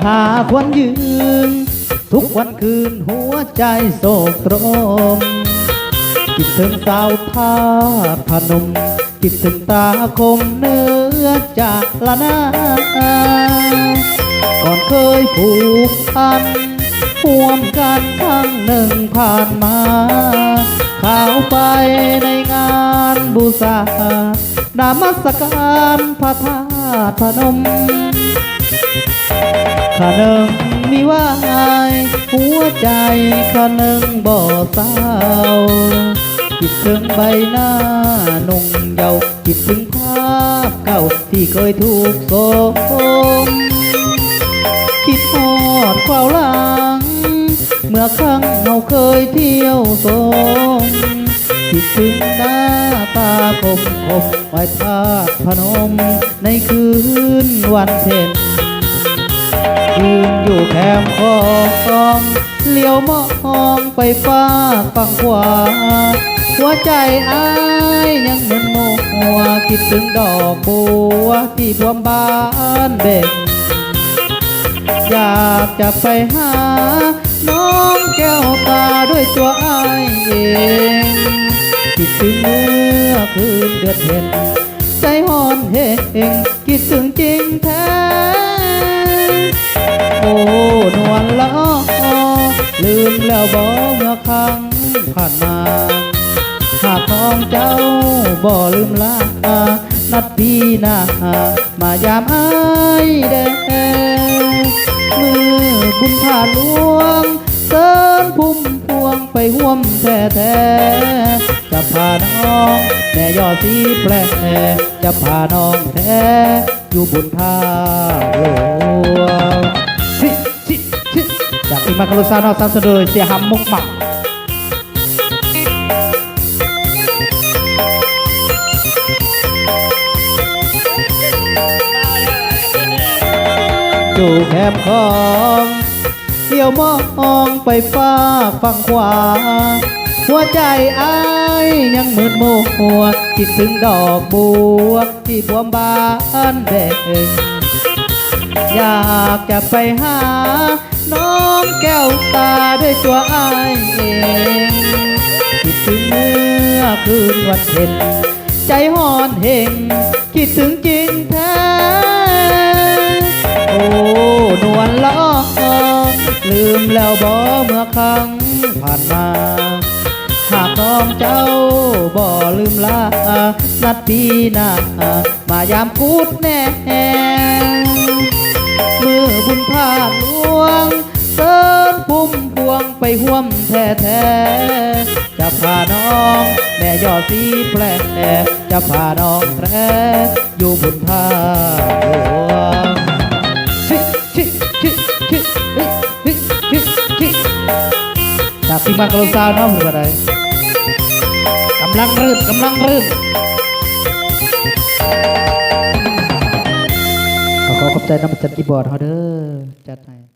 หาควรยืนทุกวันคืนหัวใจโศกตรมคิดถึงสาวท่าพนมคิดถึงตาคมเนื้อจากละนาก่อนเคยผูกพันห่วมกันครั้งหนึ่งผ่านมาข่าวไปในงานบูชานมัสการพระธาตุพนมข้าหนึ่งมีวายหัวใจข้าหนึ่งบ่สาวคิดถึงใบหน้านุ่งเยาว์คิดถึงภาพเก่าที่เคยถูกโสมคิดทอดความหลังเมื่อครั้งเราเคยเที่ยวสมคิดถึงหน้าตาคมไหว้พระพนมในคืนวันเพ็ญยืนอยู่แคมป์ของเลี้ยวมองไปฟ้าฝั่งขวาหัวใจอ้ายยังเหมือนโมหัวคิดถึงดอกบัวที่พวมบานเบ่งอยากจะไปหาน้องแก้วตาด้วยตัวอ้ายเองคิดถึงเมื่อคืนเดือนเพ็ญใจห่อนเฮงคิดถึงจริงแท้โอ้นวลละลืมแล้วบ่เมื่อครั้งผ่านมาหากน้องเจ้าบ่ลืมลานัดพี่หน้ามายามอ้ายแดมือบุญผ่าหลวงเสินพุ่มพวงไปห่วมแท้จะพาน้องแม่ยอดสีแปลจะพาน้องแท้อยู่บุญท่าหลวงจากที่มาคารุซานอสันเสดยเสียหำมุกหมักอยู่แคมป์ของเดี่ยวมองไปฟ้าฝั่งขวาหัวใจอ้ายยังมืดมัวคิดถึงดอกบัวที่พวมบานแดงอยากจะไปหาน้องแก้วตาด้วยตัวอ้ายเองคิดถึงเมื่อคืนวันเพ็ญใจห่อนเฮงคิดถึงจริงแท้โอ้นวลละลืมแล้วบ่เมื่อครั้งผ่านมาหากน้องเจ้าบ่ลืมลานัดพี่หน้ามายามพูดแน่มือบุญพาหลวงเสินพุ่มพวงไปห่วมแท้จะพาน้องแม่ยอดสีแปลจะพาน้องแท้อยู่บุญพาหลวงจากที่มาคารุซาวน้องอะไรกำลังรื่นขอขอบใจน้ำจันกีบอร์ดเขาเด้อจัดให้